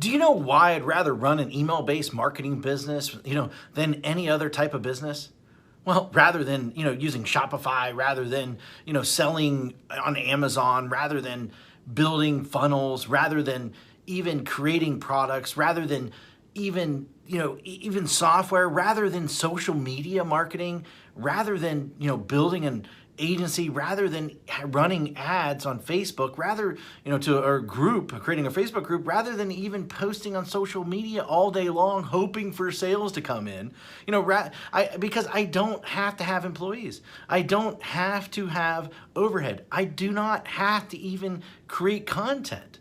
Do you know why I'd rather run an email-based marketing business, than any other type of business? Well, rather than, using Shopify, rather than, selling on Amazon, rather than building funnels, rather than even creating products, rather than even software, rather than social media marketing, rather than, building an agency, rather than running ads on Facebook, rather, creating a Facebook group, rather than even posting on social media all day long, hoping for sales to come in, because I don't have to have employees. I don't have to have overhead. I do not have to even create content.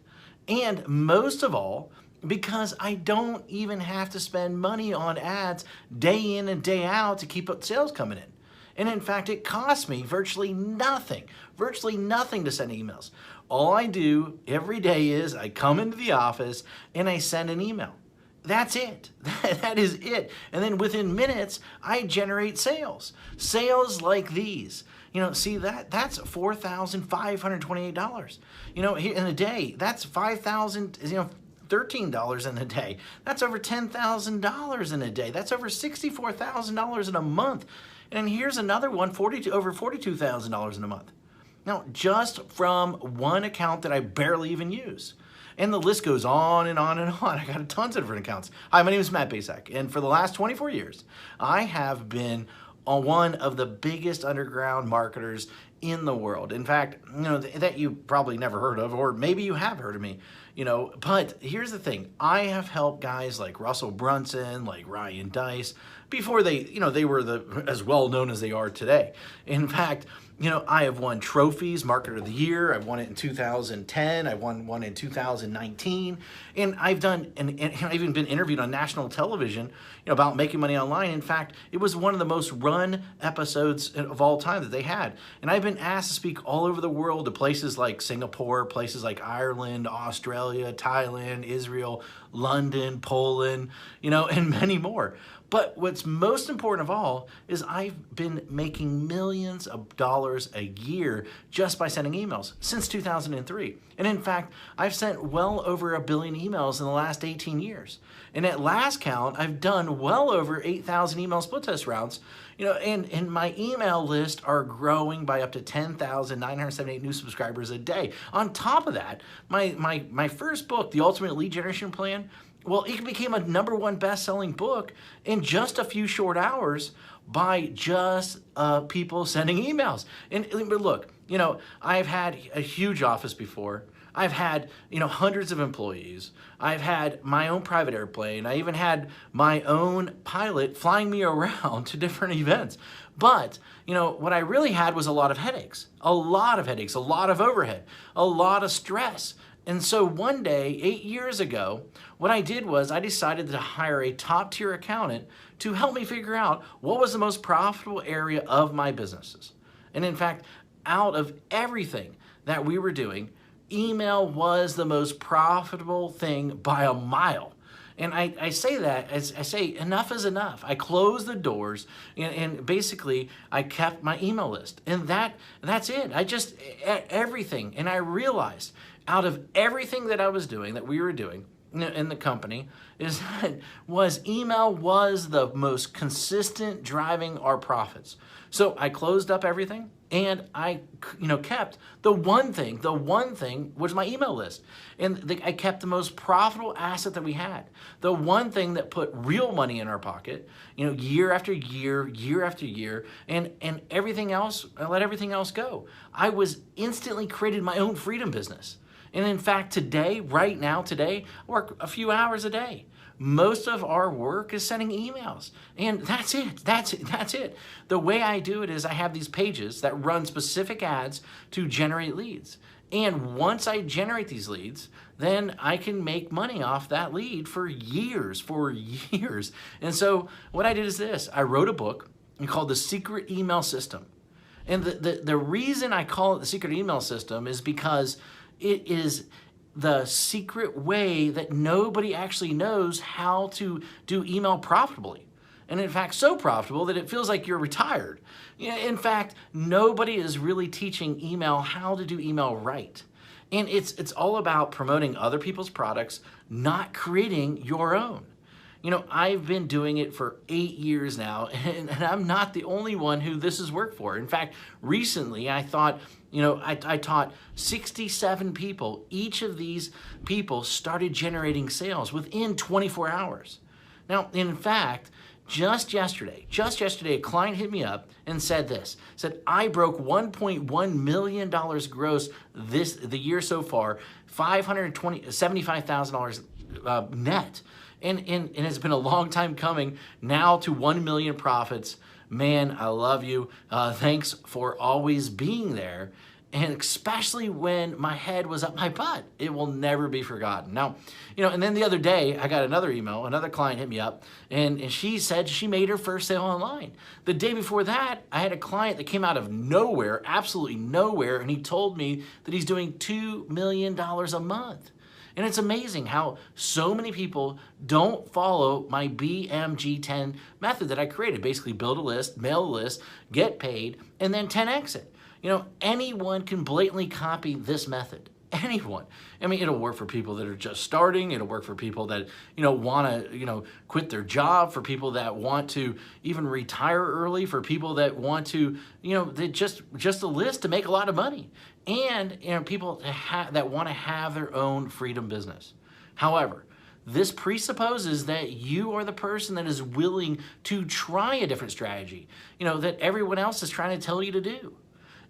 And most of all, because I don't even have to spend money on ads day in and day out to keep up sales coming in. And in fact, it costs me virtually nothing to send emails. All I do every day is I come into the office and I send an email. That's it. That is it. And then within minutes, I generate sales. Sales like these. See that's $4,528. In a day, that's $13 in a day. That's over $10,000 in a day. That's over $64,000 in a month. And here's another one, over $42,000 in a month. Now, just from one account that I barely even use. And the list goes on and on and on. I got tons of different accounts. Hi, my name is Matt Basak, and for the last 24 years, I have been one of the biggest underground marketers in the world. In fact, that you probably never heard of, or maybe you have heard of me, but here's the thing. I have helped guys like Russell Brunson, like Ryan Deiss, before they were as well known as they are today. In fact, I have won trophies, Marketer of the Year. I've won it in 2010. I won one in 2019. And I've even been interviewed on national television, about making money online. In fact, it was one of the most run episodes of all time that they had. And I've been asked to speak all over the world to places like Singapore, places like Ireland, Australia, Thailand, Israel, London, Poland, and many more. But what's most important of all is I've been making millions of dollars a year just by sending emails since 2003. And in fact, I've sent well over 1 billion emails in the last 18 years. And at last count, I've done well over 8,000 email split test rounds, and my email list are growing by up to 10,978 new subscribers a day. On top of that, my first book, The Ultimate Lead Generation Plan, well, it became a #1 best-selling book in just a few short hours by just people sending emails. But look, I've had a huge office before. I've had, hundreds of employees. I've had my own private airplane. I even had my own pilot flying me around to different events. But, what I really had was a lot of headaches, a lot of overhead, a lot of stress. And so one day, 8 years ago, what I did was I decided to hire a top-tier accountant to help me figure out what was the most profitable area of my businesses. And in fact, out of everything that we were doing, email was the most profitable thing by a mile. And I say that, as I say, enough is enough. I closed the doors and basically I kept my email list. And that's it. Everything. And I realized out of everything that I was doing, that we were doing in the company, email was the most consistent driving our profits. So I closed up everything and I kept the one thing was my email list. And I kept the most profitable asset that we had. The one thing that put real money in our pocket, year after year, year after year, and everything else, I let everything else go. I was instantly created my own freedom business. And in fact, right now, I work a few hours a day. Most of our work is sending emails. And that's it. The way I do it is I have these pages that run specific ads to generate leads. And once I generate these leads, then I can make money off that lead for years. And so what I did is this. I wrote a book called The Secret Email System. And the reason I call it The Secret Email System is because it is the secret way that nobody actually knows how to do email profitably. And in fact, so profitable that it feels like you're retired. In fact, nobody is really teaching email how to do email right. And it's all about promoting other people's products, not creating your own. I've been doing it for 8 years now, and I'm not the only one who this has worked for. In fact, recently I thought, I taught 67 people. Each of these people started generating sales within 24 hours. Now, in fact, just yesterday, a client hit me up and said I broke $1.1 million gross the year so far, $75,000 net. And it's been a long time coming now to 1 million profits. Man, I love you. Thanks for always being there. And especially when my head was up my butt, it will never be forgotten. Now, and then the other day, I got another email, another client hit me up, and she said she made her first sale online. The day before that, I had a client that came out of nowhere, absolutely nowhere, and he told me that he's doing $2 million a month. And it's amazing how so many people don't follow my BMG10 method that I created. Basically, build a list, mail a list, get paid, and then 10x it. Anyone can blatantly copy this method. Anyone. I mean, it'll work for people that are just starting. It'll work for people that, want to, quit their job, for people that want to even retire early, for people that want to, they just a list to make a lot of money. And, people that want to have their own freedom business. However, this presupposes that you are the person that is willing to try a different strategy, that everyone else is trying to tell you to do.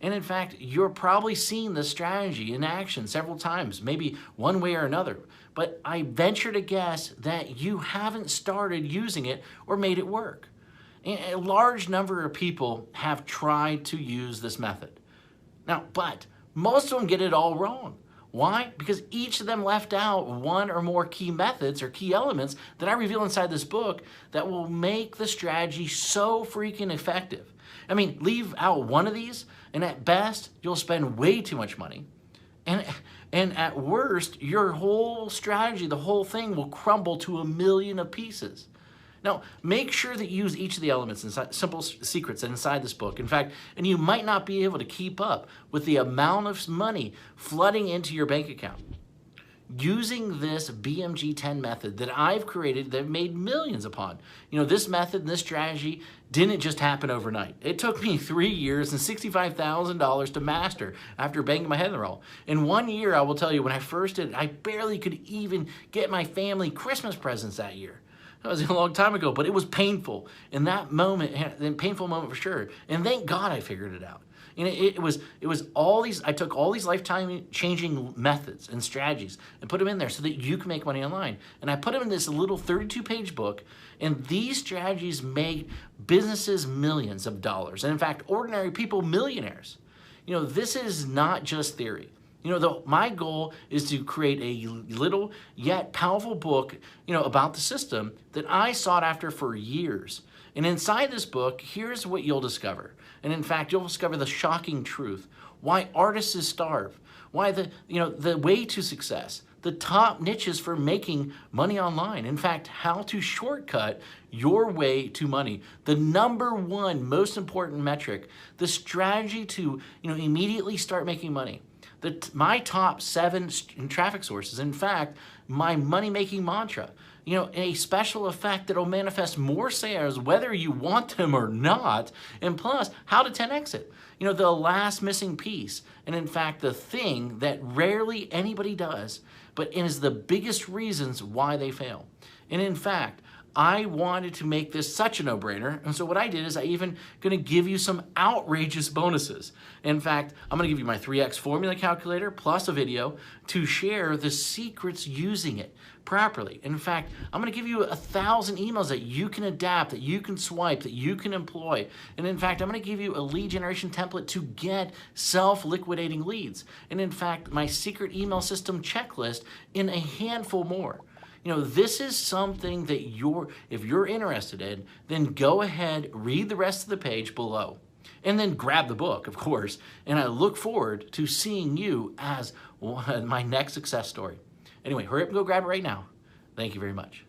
And in fact, you're probably seen this strategy in action several times, maybe one way or another. But I venture to guess that you haven't started using it or made it work. A large number of people have tried to use this method. Now, but most of them get it all wrong. Why? Because each of them left out one or more key methods or key elements that I reveal inside this book that will make the strategy so freaking effective. I mean, leave out one of these, and at best, you'll spend way too much money. And at worst, your whole strategy, the whole thing will crumble to a million of pieces. Now, make sure that you use each of the elements inside, simple secrets inside this book. In fact, and you might not be able to keep up with the amount of money flooding into your bank account. Using this BMG10 method that I've created, that I've made millions upon. This method and this strategy didn't just happen overnight. It took me 3 years and $65,000 to master after banging my head in the wall. In 1 year, I will tell you, when I first did it, I barely could even get my family Christmas presents that year. That was a long time ago, but it was painful. In that moment, a painful moment for sure. And thank God I figured it out. And it was all these, I took all these lifetime changing methods and strategies and put them in there so that you can make money online. And I put them in this little 32-page book, and these strategies made businesses millions of dollars. And in fact, ordinary people millionaires. This is not just theory. My goal is to create a little yet powerful book, about the system that I sought after for years. And inside this book, here's what you'll discover. And in fact, you'll discover the shocking truth. Why artists starve. Why the way to success. The top niches for making money online. In fact, how to shortcut your way to money. The #1 most important metric. The strategy to immediately start making money. My top 7 traffic sources. In fact, my money-making mantra. A special effect that will manifest more sales whether you want them or not. And plus, how to 10x it. The last missing piece. And in fact, the thing that rarely anybody does, but is the biggest reasons why they fail. And in fact, I wanted to make this such a no-brainer, and so what I did is I even going to give you some outrageous bonuses. In fact, I'm going to give you my 3x formula calculator plus a video to share the secrets using it properly. In fact, I'm going to give you 1,000 emails that you can adapt, that you can swipe, that you can employ. And in fact, I'm going to give you a lead generation template to get self-liquidating leads. And in fact, my secret email system checklist in a handful more. This is something that if you're interested in, then go ahead, read the rest of the page below, and then grab the book, of course. And I look forward to seeing you as my next success story. Anyway, hurry up and go grab it right now. Thank you very much.